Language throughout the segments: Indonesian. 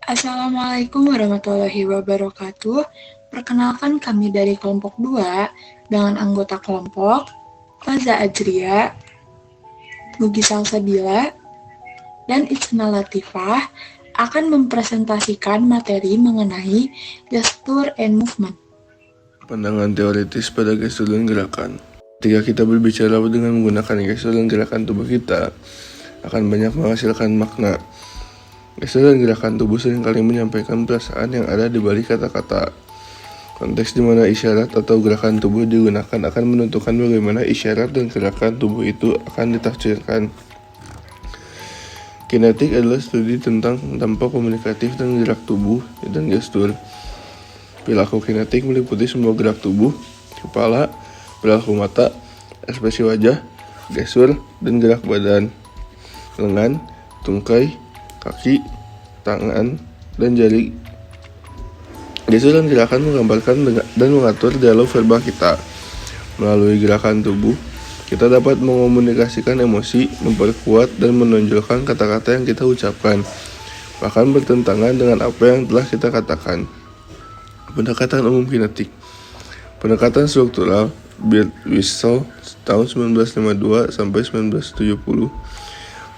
Assalamualaikum warahmatullahi wabarakatuh. Perkenalkan kami dari kelompok 2 dengan anggota kelompok Faza Ajria, Nugi Salsabila, dan Itsna Latifah akan mempresentasikan materi mengenai gesture and movement. Pandangan teoritis pada gestur dan gerakan. Ketika kita berbicara dengan menggunakan gestur dan gerakan tubuh kita, akan banyak menghasilkan makna. Gestur dan gerakan tubuh seringkali menyampaikan perasaan yang ada di balik kata-kata. Konteks di mana isyarat atau gerakan tubuh digunakan akan menentukan bagaimana isyarat dan gerakan tubuh itu akan ditafsirkan. Kinetik adalah studi tentang dampak komunikatif dan gerak tubuh dan gestur. Perilaku kinetik meliputi semua gerak tubuh, kepala, perilaku mata, ekspresi wajah, gestur, dan gerak badan, lengan, tungkai, kaki, tangan, dan jari. Gestur dan gerakan menggambarkan dan mengatur dialog verbal kita. Melalui gerakan tubuh, kita dapat mengomunikasikan emosi, memperkuat, dan menonjolkan kata-kata yang kita ucapkan, bahkan bertentangan dengan apa yang telah kita katakan. Pendekatan umum kinetik. Pendekatan struktural Birtwistle tahun 1952 sampai 1970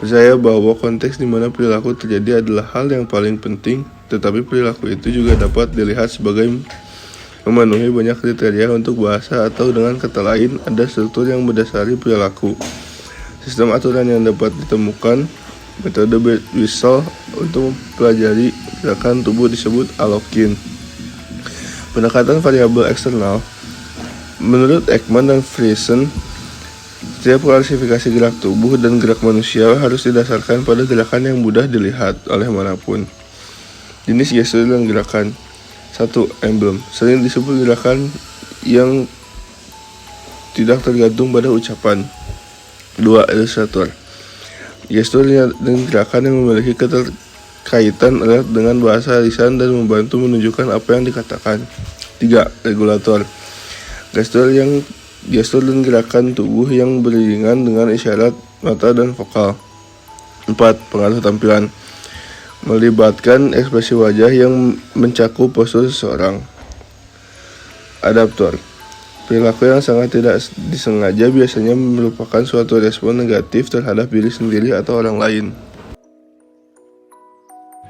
percaya bahwa konteks di mana perilaku terjadi adalah hal yang paling penting, tetapi perilaku itu juga dapat dilihat sebagai memenuhi banyak kriteria untuk bahasa, atau dengan kata lain ada struktur yang mendasari perilaku. Sistem aturan yang dapat ditemukan metode Birtwistle untuk mempelajari gerakan tubuh disebut Alokin. Pendekatan variabel eksternal. Menurut Ekman dan Friesen, setiap klasifikasi gerak tubuh dan gerak manusia harus didasarkan pada gerakan yang mudah dilihat oleh manapun. Jenis gestur dan gerakan. 1. Emblem. Sering disebut gerakan yang tidak tergantung pada ucapan. 2. Ilustrator. Gestur dan gerakan yang memiliki kaitan erat dengan bahasa lisan dan membantu menunjukkan apa yang dikatakan. 3. Regulator. Gestur dan gerakan tubuh yang beriringan dengan isyarat mata dan vokal. 4. Pengaruh tampilan. Melibatkan ekspresi wajah yang mencakup postur seseorang. Adaptor. Perilaku yang sangat tidak disengaja biasanya merupakan suatu respon negatif terhadap diri sendiri atau orang lain.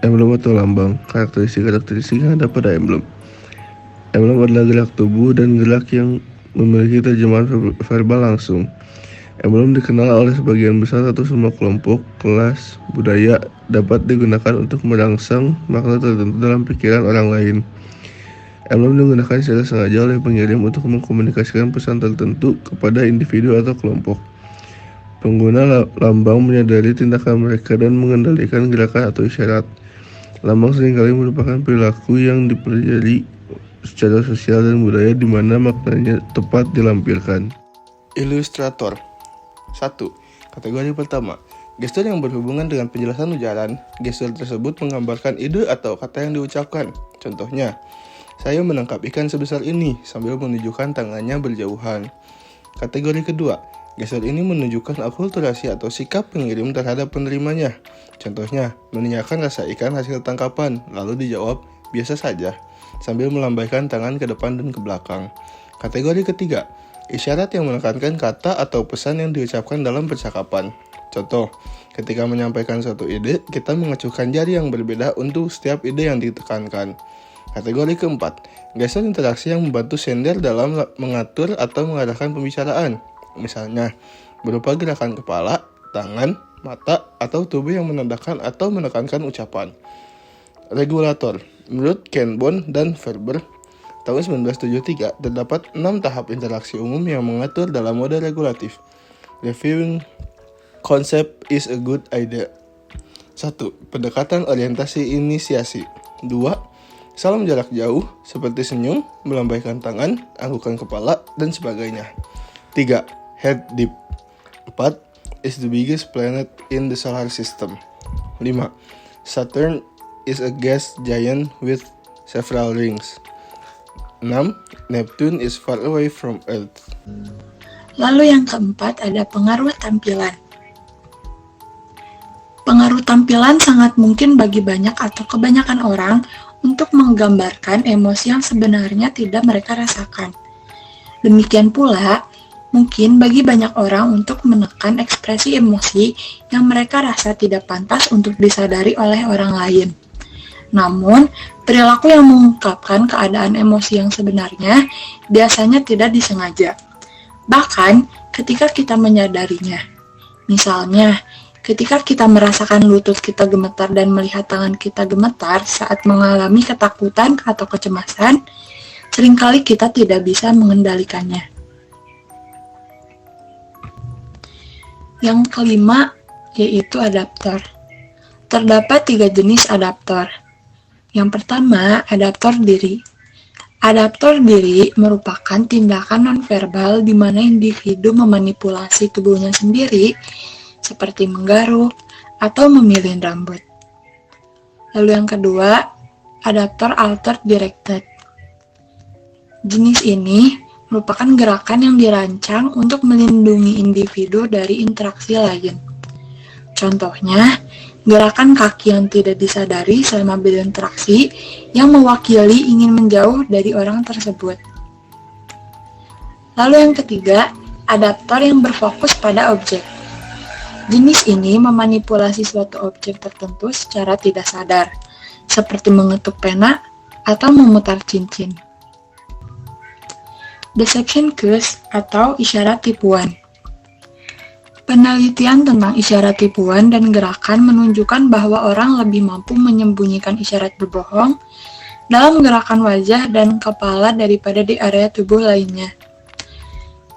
Emblem atau lambang. Karakteristik yang ada pada emblem. Emblem adalah gerak tubuh dan gerak yang memiliki terjemahan verbal langsung. Emblem dikenal oleh sebagian besar atau semua kelompok, kelas, budaya, dapat digunakan untuk merangsang makna tertentu dalam pikiran orang lain. Emblem digunakan secara sengaja oleh pengirim untuk mengkomunikasikan pesan tertentu kepada individu atau kelompok. Pengguna lambang menyadari tindakan mereka dan mengendalikan gerakan atau isyarat. Lambang seringkali merupakan perilaku yang dipelajari secara sosial dan budaya di mana maknanya tepat dilampirkan. Ilustrator. 1. Kategori pertama. Gestur yang berhubungan dengan penjelasan ujaran. Gestur tersebut menggambarkan ide atau kata yang diucapkan. Contohnya, saya menangkap ikan sebesar ini sambil menunjukkan tangannya berjauhan. Kategori kedua. Gestur ini menunjukkan akulturasi atau sikap pengirim terhadap penerimanya. Contohnya, menanyakan rasa ikan hasil tangkapan, lalu dijawab, biasa saja, sambil melambaikan tangan ke depan dan ke belakang. Kategori ketiga, isyarat yang menekankan kata atau pesan yang diucapkan dalam percakapan. Contoh, ketika menyampaikan suatu ide, kita mengacuhkan jari yang berbeda untuk setiap ide yang ditekankan. Kategori keempat, gestur interaksi yang membantu sender dalam mengatur atau mengarahkan pembicaraan. Misalnya, berupa gerakan kepala, tangan, mata, atau tubuh yang menandakan atau menekankan ucapan. Regulator. Menurut Kenbon dan Ferber, tahun 1973, terdapat 6 tahap interaksi umum yang mengatur dalam mode regulatif. Reviewing concept is a good idea. 1. Pendekatan orientasi inisiasi. 2. Salam jarak jauh, seperti senyum, melambaikan tangan, anggukan kepala, dan sebagainya. 3. Head deep. 4. Is the biggest planet in the solar system. 5. Saturn is a gas giant with several rings. 6. Neptune is far away from Earth. Lalu yang keempat ada pengaruh tampilan. Pengaruh Tampilan sangat mungkin bagi banyak atau kebanyakan orang untuk menggambarkan emosi yang sebenarnya tidak mereka rasakan. Demikian pula, mungkin bagi banyak orang untuk menekan ekspresi emosi yang mereka rasa tidak pantas untuk disadari oleh orang lain. Namun, perilaku yang mengungkapkan keadaan emosi yang sebenarnya biasanya tidak disengaja. Bahkan, ketika kita menyadarinya. Misalnya, ketika kita merasakan lutut kita gemetar dan melihat tangan kita gemetar saat mengalami ketakutan atau kecemasan, seringkali kita tidak bisa mengendalikannya. Yang kelima, yaitu adaptor. Terdapat 3 jenis adaptor. Yang pertama, adaptor diri. Adaptor diri merupakan tindakan nonverbal di mana individu memanipulasi tubuhnya sendiri, seperti menggaruk atau memilih rambut. Lalu yang kedua, adaptor altered directed. Jenis ini merupakan gerakan yang dirancang untuk melindungi individu dari interaksi lain. Contohnya, gerakan kaki yang tidak disadari selama berinteraksi yang mewakili ingin menjauh dari orang tersebut. Lalu yang ketiga, adaptor yang berfokus pada objek. Jenis ini memanipulasi suatu objek tertentu secara tidak sadar, seperti mengetuk pena atau memutar cincin. Deception cues atau isyarat tipuan. Penelitian tentang isyarat tipuan dan gerakan menunjukkan bahwa orang lebih mampu menyembunyikan isyarat berbohong dalam gerakan wajah dan kepala daripada di area tubuh lainnya.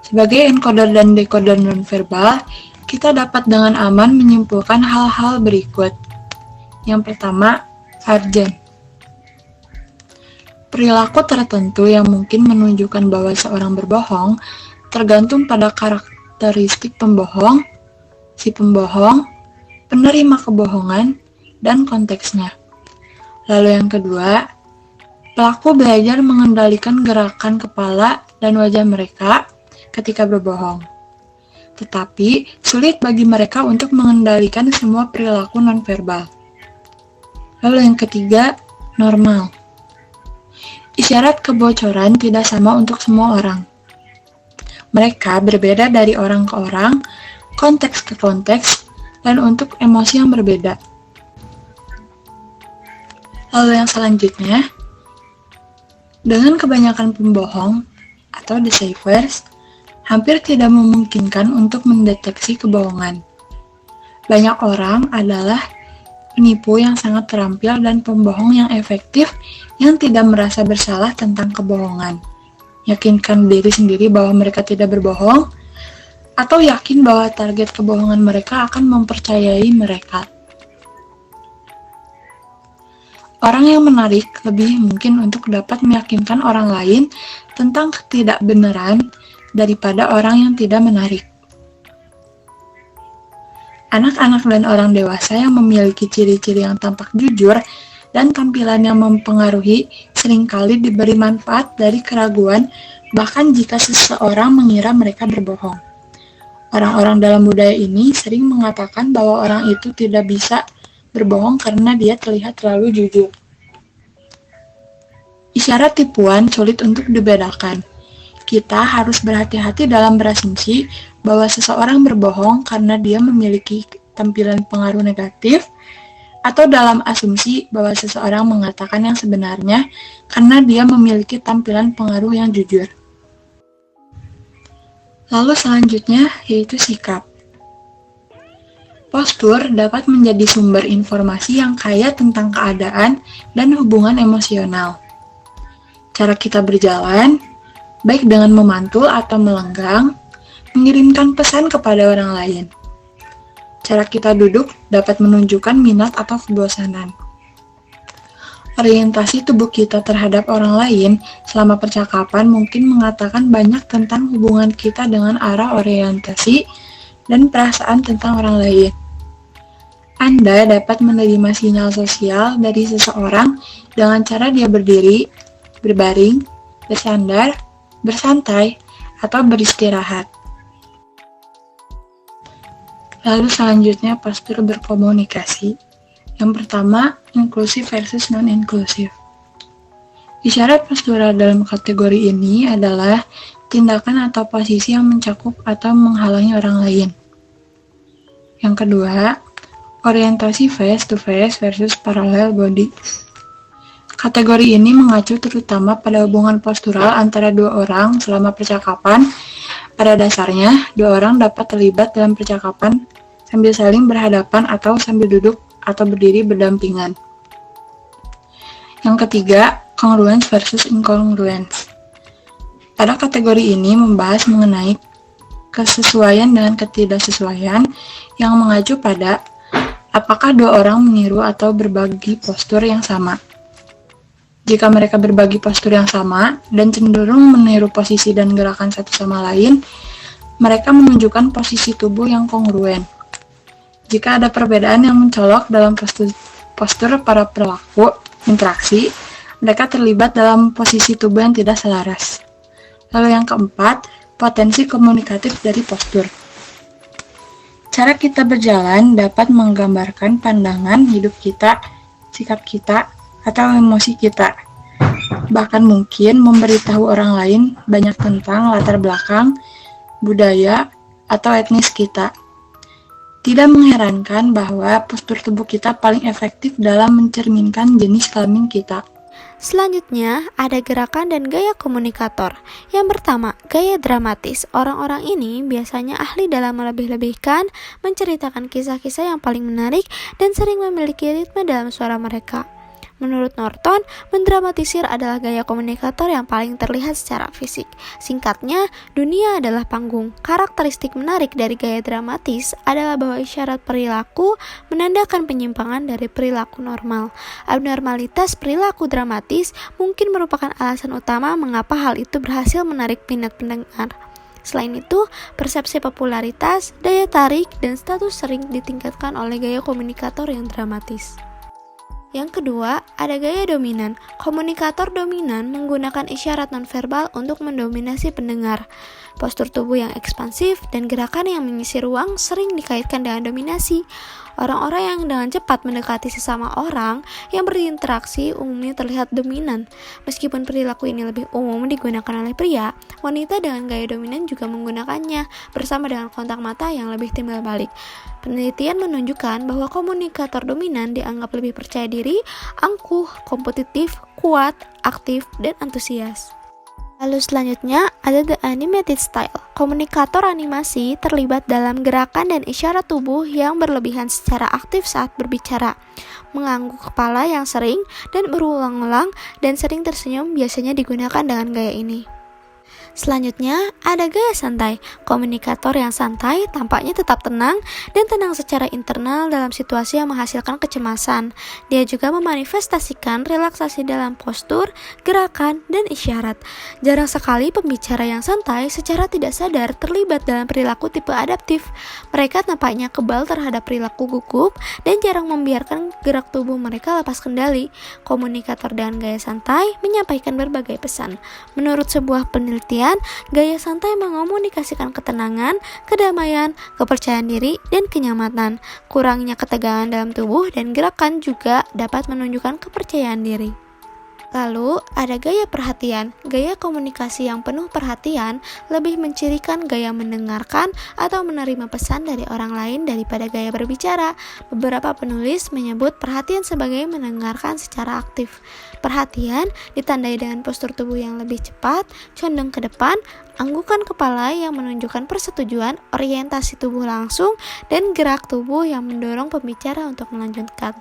Sebagai encoder dan decoder nonverbal, kita dapat dengan aman menyimpulkan hal-hal berikut. Yang pertama, urgent. Perilaku tertentu yang mungkin menunjukkan bahwa seorang berbohong tergantung pada karakteristik pembohong, si pembohong, penerima kebohongan, dan konteksnya. Lalu yang kedua, pelaku belajar mengendalikan gerakan kepala dan wajah mereka ketika berbohong. Tetapi, sulit bagi mereka untuk mengendalikan semua perilaku nonverbal. Lalu yang ketiga, normal. Isyarat kebocoran tidak sama untuk semua orang. Mereka berbeda dari orang ke orang, konteks ke konteks, dan untuk emosi yang berbeda. Lalu yang selanjutnya, dengan kebanyakan pembohong atau deceivers, hampir tidak memungkinkan untuk mendeteksi kebohongan. Banyak orang adalah penipu yang sangat terampil dan pembohong yang efektif yang tidak merasa bersalah tentang kebohongan. Yakinkan diri sendiri bahwa mereka tidak berbohong, atau yakin bahwa target kebohongan mereka akan mempercayai mereka. Orang yang menarik lebih mungkin untuk dapat meyakinkan orang lain tentang ketidakbenaran daripada orang yang tidak menarik. Anak-anak dan orang dewasa yang memiliki ciri-ciri yang tampak jujur dan tampilan yang mempengaruhi seringkali diberi manfaat dari keraguan, bahkan jika seseorang mengira mereka berbohong. Orang-orang dalam budaya ini sering mengatakan bahwa orang itu tidak bisa berbohong karena dia terlihat terlalu jujur. Isyarat tipuan sulit untuk dibedakan. Kita harus berhati-hati dalam berasumsi bahwa seseorang berbohong karena dia memiliki tampilan pengaruh negatif, atau dalam asumsi bahwa seseorang mengatakan yang sebenarnya karena dia memiliki tampilan pengaruh yang jujur. Lalu selanjutnya yaitu sikap. Postur dapat menjadi sumber informasi yang kaya tentang keadaan dan hubungan emosional. Cara kita berjalan, baik dengan memantul atau melenggang, mengirimkan pesan kepada orang lain. Cara kita duduk dapat menunjukkan minat atau kebosanan. Orientasi tubuh kita terhadap orang lain selama percakapan mungkin mengatakan banyak tentang hubungan kita dengan arah orientasi dan perasaan tentang orang lain. Anda dapat menerima sinyal sosial dari seseorang dengan cara dia berdiri, berbaring, bersandar, bersantai, atau beristirahat. Lalu selanjutnya postur berkomunikasi. Yang pertama, inklusif versus non-inklusif. Isyarat postural dalam kategori ini adalah tindakan atau posisi yang mencakup atau menghalangi orang lain. Yang kedua, orientasi face to face versus parallel body. Kategori ini mengacu terutama pada hubungan postural antara dua orang selama percakapan. Pada dasarnya, dua orang dapat terlibat dalam percakapan sambil saling berhadapan atau sambil duduk atau berdiri berdampingan. Yang ketiga, congruence versus incongruence. Pada kategori ini membahas mengenai kesesuaian dan ketidaksesuaian yang mengacu pada apakah dua orang meniru atau berbagi postur yang sama. Jika mereka berbagi postur yang sama dan cenderung meniru posisi dan gerakan satu sama lain, mereka menunjukkan posisi tubuh yang kongruen. Jika ada perbedaan yang mencolok dalam postur para pelaku interaksi, mereka terlibat dalam posisi tubuh yang tidak selaras. Lalu yang keempat, potensi komunikatif dari postur. Cara kita berjalan dapat menggambarkan pandangan hidup kita, sikap kita, atau emosi kita. Bahkan mungkin memberitahu orang lain banyak tentang latar belakang, budaya, atau etnis kita. Tidak mengherankan bahwa postur tubuh kita paling efektif dalam mencerminkan jenis kelamin kita. Selanjutnya, ada gerakan dan gaya komunikator. Yang pertama, gaya dramatis. Orang-orang ini biasanya ahli dalam melebih-lebihkan, menceritakan kisah-kisah yang paling menarik, dan sering memiliki ritme dalam suara mereka. Menurut Norton, mendramatisir adalah gaya komunikator yang paling terlihat secara fisik. Singkatnya, dunia adalah panggung. Karakteristik menarik dari gaya dramatis adalah bahwa isyarat perilaku menandakan penyimpangan dari perilaku normal. Abnormalitas perilaku dramatis mungkin merupakan alasan utama mengapa hal itu berhasil menarik minat pendengar. Selain itu, persepsi popularitas, daya tarik, dan status sering ditingkatkan oleh gaya komunikator yang dramatis. Yang kedua, ada gaya dominan. Komunikator dominan menggunakan isyarat nonverbal untuk mendominasi pendengar. Postur tubuh yang ekspansif dan gerakan yang mengisi ruang sering dikaitkan dengan dominasi. Orang-orang yang dengan cepat mendekati sesama orang yang berinteraksi umumnya terlihat dominan. Meskipun perilaku ini lebih umum digunakan oleh pria, wanita dengan gaya dominan juga menggunakannya bersama dengan kontak mata yang lebih timbal balik. Penelitian menunjukkan bahwa komunikator dominan dianggap lebih percaya diri, angkuh, kompetitif, kuat, aktif, dan antusias. Lalu selanjutnya ada the animated style. Komunikator animasi terlibat dalam gerakan dan isyarat tubuh yang berlebihan secara aktif saat berbicara. Mengangguk kepala yang sering dan berulang-ulang dan sering tersenyum biasanya digunakan dengan gaya ini. Selanjutnya, ada gaya santai. Komunikator yang santai tampaknya tetap tenang dan tenang secara internal dalam situasi yang menghasilkan kecemasan. Dia juga memanifestasikan relaksasi dalam postur, gerakan, dan isyarat. Jarang sekali pembicara yang santai secara tidak sadar terlibat dalam perilaku tipe adaptif. Mereka tampaknya kebal terhadap perilaku gugup dan jarang membiarkan gerak tubuh mereka lepas kendali. Komunikator dengan gaya santai menyampaikan berbagai pesan. Menurut sebuah penelitian, gaya santai mengomunikasikan ketenangan, kedamaian, kepercayaan diri, dan kenyamanan. Kurangnya ketegangan dalam tubuh dan gerakan juga dapat menunjukkan kepercayaan diri. Lalu, ada gaya perhatian. Gaya komunikasi yang penuh perhatian lebih mencirikan gaya mendengarkan atau menerima pesan dari orang lain daripada gaya berbicara. Beberapa penulis menyebut perhatian sebagai mendengarkan secara aktif. Perhatian ditandai dengan postur tubuh yang lebih cepat, condong ke depan, anggukan kepala yang menunjukkan persetujuan, orientasi tubuh langsung, dan gerak tubuh yang mendorong pembicara untuk melanjutkan.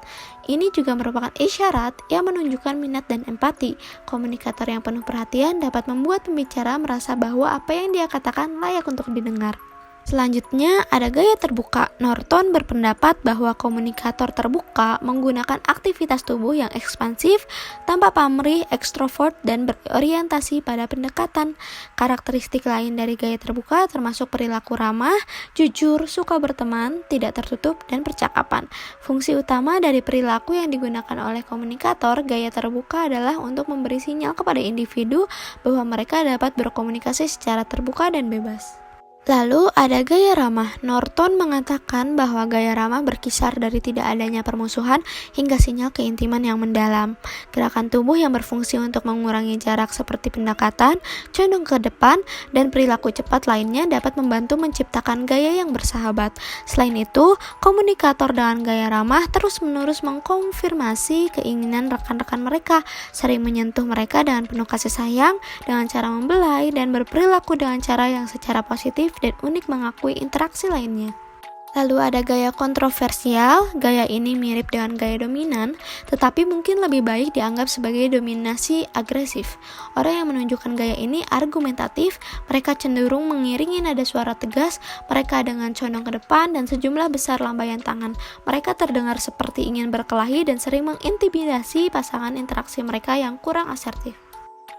Ini juga merupakan isyarat yang menunjukkan minat dan empati. Komunikator yang penuh perhatian dapat membuat pembicara merasa bahwa apa yang dia katakan layak untuk didengar. Selanjutnya, ada gaya terbuka. Norton berpendapat bahwa komunikator terbuka menggunakan aktivitas tubuh yang ekspansif, tanpa pamrih, ekstrovert, dan berorientasi pada pendekatan. Karakteristik lain dari gaya terbuka termasuk perilaku ramah, jujur, suka berteman, tidak tertutup, dan percakapan. Fungsi utama dari perilaku yang digunakan oleh komunikator gaya terbuka adalah untuk memberi sinyal kepada individu bahwa mereka dapat berkomunikasi secara terbuka dan bebas. Lalu ada gaya ramah. Norton mengatakan bahwa gaya ramah berkisar dari tidak adanya permusuhan hingga sinyal keintiman yang mendalam. Gerakan tubuh yang berfungsi untuk mengurangi jarak seperti pendekatan, condong ke depan, dan perilaku cepat lainnya dapat membantu menciptakan gaya yang bersahabat. Selain itu, komunikator dengan gaya ramah terus-menerus mengkonfirmasi keinginan rekan-rekan mereka, sering menyentuh mereka dengan penuh kasih sayang, dengan cara membelai, dan berperilaku dengan cara yang secara positif dan unik mengakui interaksi lainnya. Lalu ada gaya kontroversial. Gaya ini mirip dengan gaya dominan, tetapi mungkin lebih baik dianggap sebagai dominasi agresif. Orang yang menunjukkan gaya ini argumentatif, mereka cenderung mengiringi nada suara tegas, mereka dengan condong ke depan dan sejumlah besar lambaian tangan. Mereka terdengar seperti ingin berkelahi dan sering mengintimidasi pasangan interaksi mereka yang kurang asertif.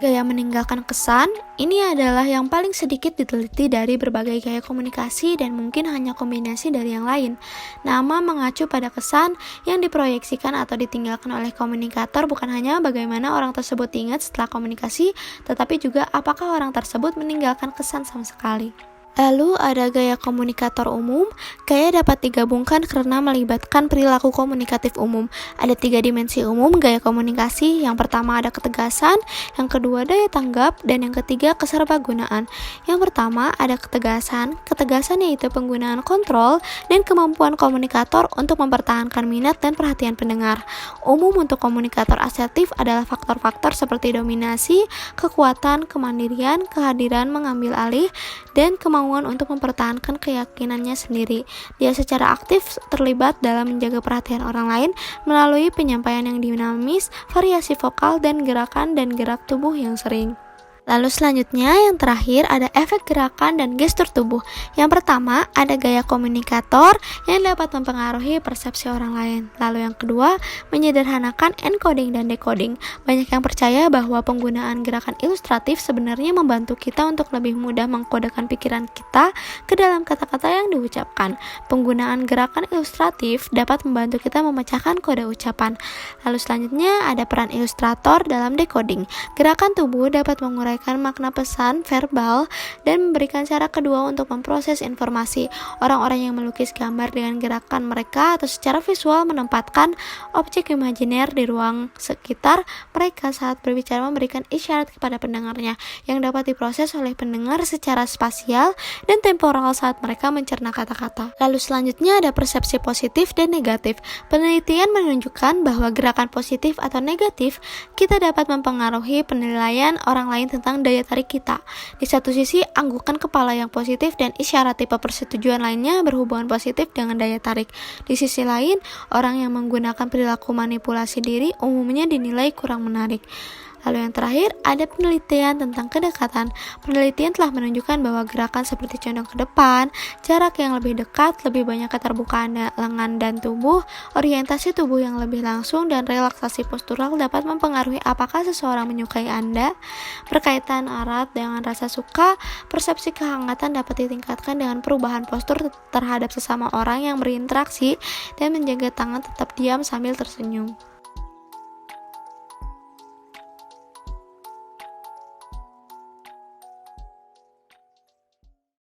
Gaya meninggalkan kesan, ini adalah yang paling sedikit diteliti dari berbagai gaya komunikasi dan mungkin hanya kombinasi dari yang lain. Nama mengacu pada kesan yang diproyeksikan atau ditinggalkan oleh komunikator bukan hanya bagaimana orang tersebut diingat setelah komunikasi, tetapi juga apakah orang tersebut meninggalkan kesan sama sekali. Lalu ada gaya komunikator umum. Gaya dapat digabungkan karena melibatkan perilaku komunikatif umum. Ada 3 dimensi umum gaya komunikasi. Yang pertama ada ketegasan, yang kedua daya tanggap, dan yang ketiga keserbagunaan. Yang pertama ada ketegasan. Ketegasan yaitu penggunaan kontrol dan kemampuan komunikator untuk mempertahankan minat dan perhatian pendengar. Umum untuk komunikator asertif adalah faktor-faktor seperti dominasi, kekuatan, kemandirian, kehadiran mengambil alih, dan kemampuan untuk mempertahankan keyakinannya sendiri. Dia secara aktif terlibat dalam menjaga perhatian orang lain melalui penyampaian yang dinamis, variasi vokal, dan gerakan dan gerak tubuh yang sering. Lalu selanjutnya yang terakhir ada efek gerakan dan gestur tubuh. Yang pertama ada gaya komunikator yang dapat mempengaruhi persepsi orang lain. Lalu yang kedua menyederhanakan encoding dan decoding. Banyak yang percaya bahwa penggunaan gerakan ilustratif sebenarnya membantu kita untuk lebih mudah mengkodekan pikiran kita ke dalam kata-kata yang diucapkan. Penggunaan gerakan ilustratif dapat membantu kita memecahkan kode ucapan. Lalu selanjutnya ada peran ilustrator dalam decoding. Gerakan tubuh dapat mengurai makna pesan verbal dan memberikan cara kedua untuk memproses informasi. Orang-orang yang melukis gambar dengan gerakan mereka atau secara visual menempatkan objek imajiner di ruang sekitar mereka saat berbicara, memberikan isyarat kepada pendengarnya yang dapat diproses oleh pendengar secara spasial dan temporal saat mereka mencerna kata-kata. Lalu selanjutnya ada persepsi positif dan negatif. Penelitian menunjukkan bahwa gerakan positif atau negatif kita dapat mempengaruhi penilaian orang lain tentang daya tarik kita. Di satu sisi, anggukan kepala yang positif dan isyarat tipe persetujuan lainnya berhubungan positif dengan daya tarik. Di sisi lain, orang yang menggunakan perilaku manipulasi diri umumnya dinilai kurang menarik. Lalu yang terakhir, ada penelitian tentang kedekatan. Penelitian telah menunjukkan bahwa gerakan seperti condong ke depan, jarak yang lebih dekat, lebih banyak keterbukaan lengan dan tubuh, orientasi tubuh yang lebih langsung, dan relaksasi postural dapat mempengaruhi apakah seseorang menyukai Anda. Berkaitan erat dengan rasa suka, persepsi kehangatan dapat ditingkatkan dengan perubahan postur terhadap sesama orang yang berinteraksi dan menjaga tangan tetap diam sambil tersenyum.